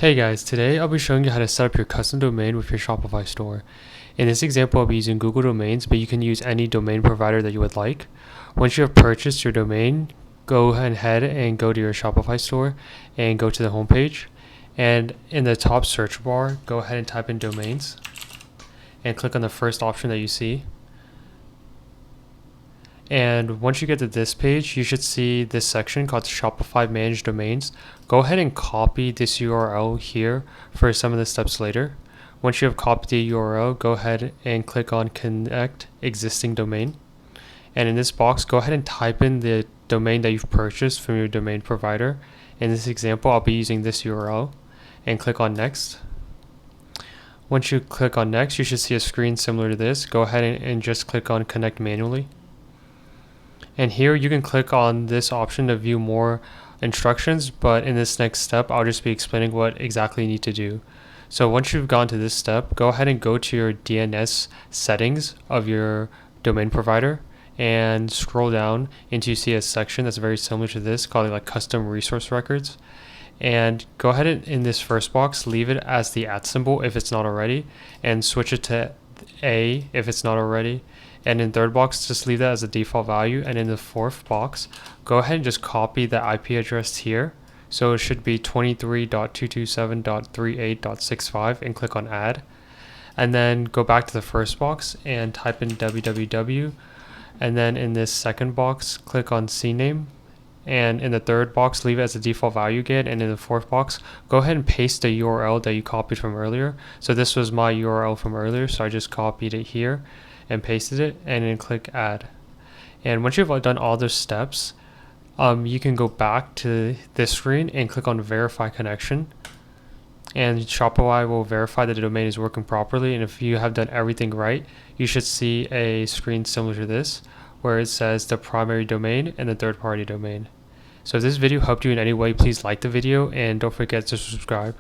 Hey guys, today I'll be showing you how to set up your custom domain with your Shopify store. In this example, I'll be using Google Domains, but you can use any domain provider that you would like. Once you have purchased your domain, go ahead and go to your Shopify store and go to the home page. And in the top search bar, go ahead and type in domains and click on the first option that you see. And once you get to this page, you should see this section called Shopify Managed Domains. Go ahead and copy this URL here for some of the steps later. Once you have copied the URL, go ahead and click on Connect Existing Domain. And in this box, go ahead and type in the domain that you've purchased from your domain provider. In this example, I'll be using this URL and click on Next. Once you click on Next, you should see a screen similar to this. Go ahead and just click on Connect Manually. And here you can click on this option to view more instructions, but in this next step, I'll just be explaining what exactly you need to do. So once you've gone to this step, go ahead and go to your DNS settings of your domain provider and scroll down until you see a section that's very similar to this called like custom resource records. And go ahead and in this first box, leave it as the @ symbol if it's not already, and switch it to A if it's not already. And in third box, just leave that as a default value. And in the fourth box, go ahead and just copy the IP address here. So it should be 23.227.38.65 and click on add. And then go back to the first box and type in www. And then in this second box, click on CNAME. And in the third box, leave it as a default value again. And in the fourth box, go ahead and paste the URL that you copied from earlier. So this was my URL from earlier, so I just copied it here and pasted it, and then click add. And once you've done all those steps, you can go back to this screen and click on verify connection, and Shopify will verify that the domain is working properly. And if you have done everything right, you should see a screen similar to this where it says the primary domain and the third-party domain. So if this video helped you in any way, please like the video and don't forget to subscribe.